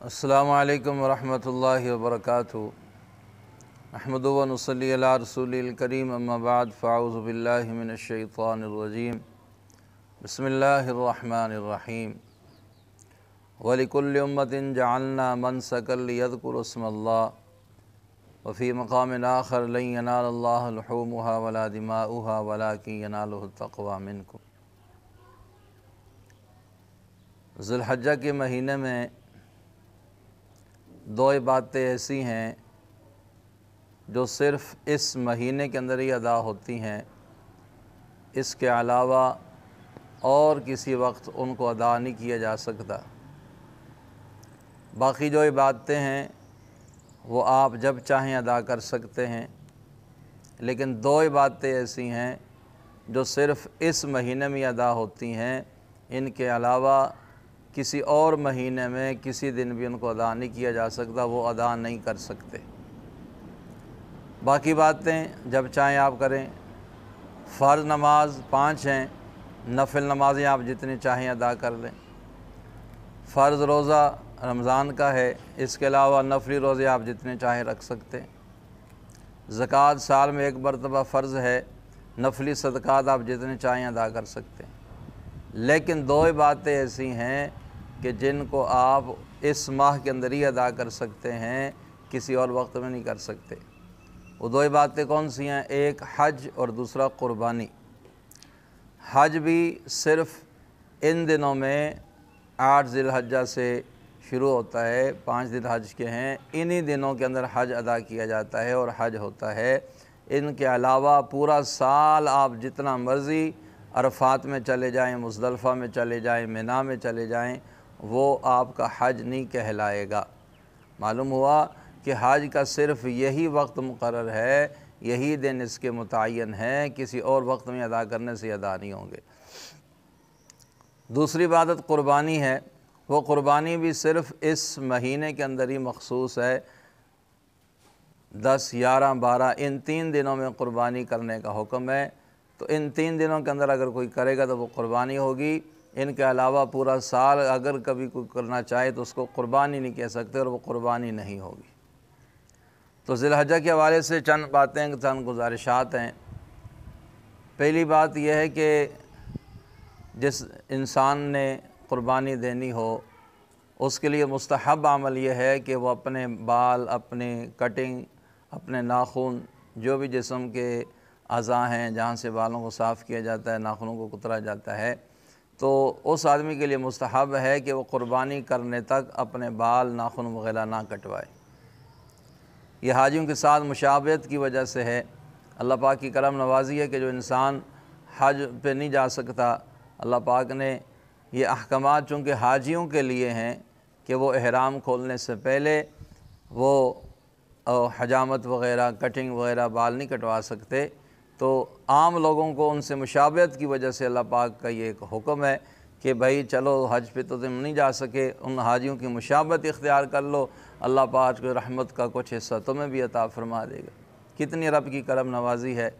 السلام علیکم ورحمۃ اللہ وبرکاتہ۔ احمد و نصلی علی رسول الکریم، اما بعد فاعوذ باللہ من الشیطان الرجیم، بسم اللہ الرحمن الرحیم۔ وَلِكُلِّ أُمَّةٍ جَعَلْنَا مَنْسَكًا لِيَذْكُرُوا اسْمَ اللَّهِ وَفِي مَقَامٍ آخَرَ لَن يَنَالَ اللَّهَ لُحُومُهَا وَلَا دِمَاؤُهَا وَلَكِنْ يَنَالُهُ التَّقْوَىٰ مِنْكُمْ۔ ذی الحجہ کے مہینے میں دو باتیں ایسی ہیں جو صرف اس مہینے کے اندر ہی ادا ہوتی ہیں، اس کے علاوہ اور کسی وقت ان کو ادا نہیں کیا جا سکتا۔ باقی جو عبادتیں ہیں وہ آپ جب چاہیں ادا کر سکتے ہیں، لیکن دو عبادتیں ایسی ہیں جو صرف اس مہینے میں ادا ہوتی ہیں، ان کے علاوہ کسی اور مہینے میں کسی دن بھی ان کو ادا نہیں کیا جا سکتا، وہ ادا نہیں کر سکتے۔ باقی باتیں جب چاہیں آپ کریں۔ فرض نماز 5 ہیں، نفل نمازیں آپ جتنی چاہیں ادا کر لیں۔ فرض روزہ رمضان کا ہے، اس کے علاوہ نفلی روزے آپ جتنے چاہیں رکھ سکتے ہیں۔ زکوٰۃ سال میں ایک مرتبہ فرض ہے، نفلی صدقات آپ جتنے چاہیں ادا کر سکتے ہیں۔ لیکن دو باتیں ایسی ہیں کہ جن کو آپ اس ماہ کے اندر ہی ادا کر سکتے ہیں، کسی اور وقت میں نہیں کر سکتے۔ وہ دو باتیں کون سی ہیں؟ ایک حج اور دوسرا قربانی۔ حج بھی صرف ان دنوں میں 8 ذی الحجہ سے شروع ہوتا ہے، 5 دن حج کے ہیں، انہی دنوں کے اندر حج ادا کیا جاتا ہے اور حج ہوتا ہے۔ ان کے علاوہ پورا سال آپ جتنا مرضی عرفات میں چلے جائیں، مزدلفہ میں چلے جائیں، منی میں چلے جائیں، وہ آپ کا حج نہیں کہلائے گا۔ معلوم ہوا کہ حج کا صرف یہی وقت مقرر ہے، یہی دن اس کے متعین ہیں، کسی اور وقت میں ادا کرنے سے ادا نہیں ہوں گے۔ دوسری عبادت قربانی ہے۔ وہ قربانی بھی صرف اس مہینے کے اندر ہی مخصوص ہے۔ 10، 11، 12 ان 3 دنوں میں قربانی کرنے کا حکم ہے، تو ان 3 دنوں کے اندر اگر کوئی کرے گا تو وہ قربانی ہوگی۔ ان کے علاوہ پورا سال اگر کبھی کوئی کرنا چاہے تو اس کو قربانی نہیں کہہ سکتے اور وہ قربانی نہیں ہوگی۔ تو ذی الحجہ کے حوالے سے چند باتیں، چند گزارشات ہیں۔ پہلی بات یہ ہے کہ جس انسان نے قربانی دینی ہو، اس کے لیے مستحب عمل یہ ہے کہ وہ اپنے بال، اپنے کٹنگ، اپنے ناخن، جو بھی جسم کے اعضاء ہیں جہاں سے بالوں کو صاف کیا جاتا ہے، ناخنوں کو کترا جاتا ہے، تو اس آدمی کے لیے مستحب ہے کہ وہ قربانی کرنے تک اپنے بال، ناخن وغیرہ نہ کٹوائے۔ یہ حاجیوں کے ساتھ مشابہت کی وجہ سے ہے۔ اللہ پاک کی کرم نوازی ہے کہ جو انسان حج پہ نہیں جا سکتا، اللہ پاک نے یہ احکامات چونکہ حاجیوں کے لیے ہیں کہ وہ احرام کھولنے سے پہلے وہ حجامت وغیرہ، کٹنگ وغیرہ بال نہیں کٹوا سکتے، تو عام لوگوں کو ان سے مشابہت کی وجہ سے اللہ پاک کا یہ ایک حکم ہے کہ بھائی چلو حج پہ تو تم نہیں جا سکے، ان حاجیوں کی مشابہت اختیار کر لو، اللہ پاک کی رحمت کا کچھ حصہ تمہیں بھی عطا فرما دے گا۔ کتنی رب کی کرم نوازی ہے،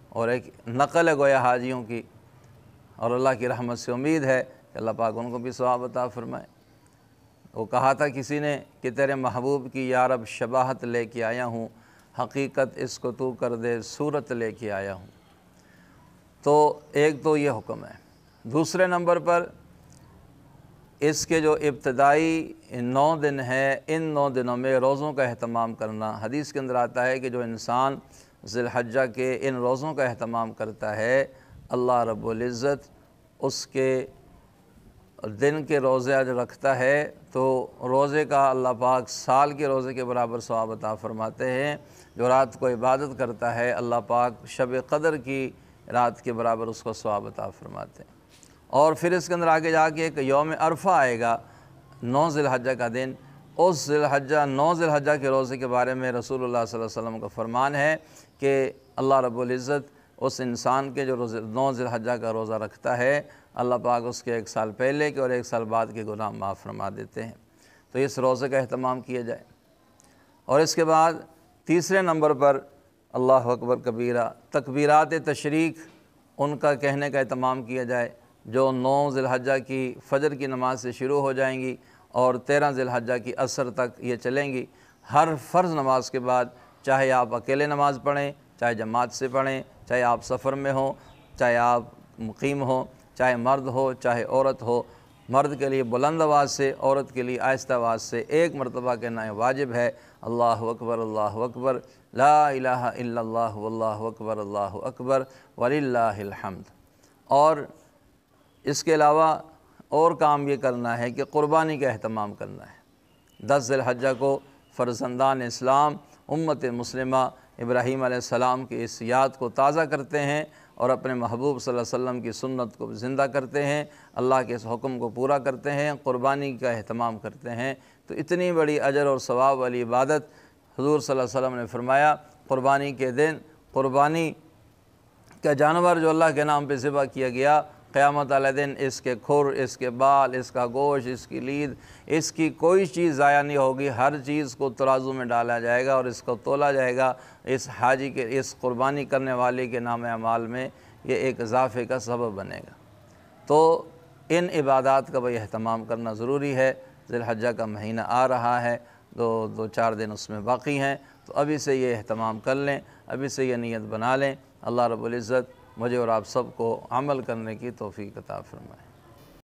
اور ایک نقل ہے گویا حاجیوں کی، اور اللہ کی رحمت سے امید ہے کہ اللہ پاک ان کو بھی ثواب عطا فرمائے۔ وہ کہا تھا کسی نے کہ تیرے محبوب کی یا رب شباہت لے کے آیا ہوں، حقیقت اس کو تو کر دے صورت لے کے آیا ہوں۔ تو ایک تو یہ حکم ہے۔ دوسرے نمبر پر اس کے جو ابتدائی 9 دن ہے، ان 9 دنوں میں روزوں کا اہتمام کرنا۔ حدیث کے اندر آتا ہے کہ جو انسان ذی الحجہ کے ان روزوں کا اہتمام کرتا ہے، اللہ رب العزت اس کے دن کے روزے جو رکھتا ہے تو روزے کا اللہ پاک سال کے روزے کے برابر ثواب عطا فرماتے ہیں۔ جو رات کو عبادت کرتا ہے، اللہ پاک شب قدر کی رات کے برابر اس کو ثواب عطا فرماتے ہیں۔ اور پھر اس کے اندر آگے جا کے ایک یوم عرفہ آئے گا، 9 ذی الحجہ کا دن۔ اس 9 ذی الحجہ کے روزے کے بارے میں رسول اللہ صلی اللہ علیہ وسلم کا فرمان ہے کہ اللہ رب العزت اس انسان کے جو 9 ذی الحجہ کا روزہ رکھتا ہے، اللہ پاک اس کے 1 سال پہلے کے اور 1 سال بعد کے گناہ معاف فرما دیتے ہیں۔ تو اس روزے کا اہتمام کیا جائے۔ اور اس کے بعد تیسرے نمبر پر اللہ اکبر کبیرہ، تکبیرات تشریق، ان کا کہنے کا اہتمام کیا جائے، جو 9 ذی الحجہ کی فجر کی نماز سے شروع ہو جائیں گی اور 13 ذی الحجہ کی عصر تک یہ چلیں گی۔ ہر فرض نماز کے بعد چاہے آپ اکیلے نماز پڑھیں، چاہے جماعت سے پڑھیں، چاہے آپ سفر میں ہوں، چاہے آپ مقیم ہوں، چاہے مرد ہو چاہے عورت ہو، مرد کے لیے بلند آواز سے، عورت کے لیے آہستہ آواز سے ایک مرتبہ کہنا واجب ہے، اللہ اکبر لا الہ الا اللہ واللہ اکبر اللہ اکبر وللہ الحمد۔ اور اس کے علاوہ اور کام یہ کرنا ہے کہ قربانی کا اہتمام کرنا ہے۔ 10 ذی الحجہ کو فرزندان اسلام امت مسلمہ ابراہیم علیہ السلام کی اس یاد کو تازہ کرتے ہیں اور اپنے محبوب صلی اللہ علیہ وسلم کی سنت کو زندہ کرتے ہیں، اللہ کے اس حکم کو پورا کرتے ہیں، قربانی کا اہتمام کرتے ہیں۔ تو اتنی بڑی اجر اور ثواب والی عبادت حضور صلی اللہ علیہ وسلم نے فرمایا، قربانی کے دن قربانی کا جانور جو اللہ کے نام پہ ذبح کیا گیا، قیامت والے دن اس کے کھر، اس کے بال، اس کا گوشت، اس کی لید، اس کی کوئی چیز ضائع نہیں ہوگی، ہر چیز کو ترازو میں ڈالا جائے گا اور اس کو تولا جائے گا۔ اس حاجی کے، اس قربانی کرنے والے کے نام اعمال میں یہ ایک اضافے کا سبب بنے گا۔ تو ان عبادات کا بھائی اہتمام کرنا ضروری ہے۔ ذی الحجہ کا مہینہ آ رہا ہے، دو چار دن اس میں باقی ہیں، تو ابھی سے یہ اہتمام کر لیں، ابھی سے یہ نیت بنا لیں۔ اللہ رب العزت مجھے اور آپ سب کو عمل کرنے کی توفیق عطا فرمائے۔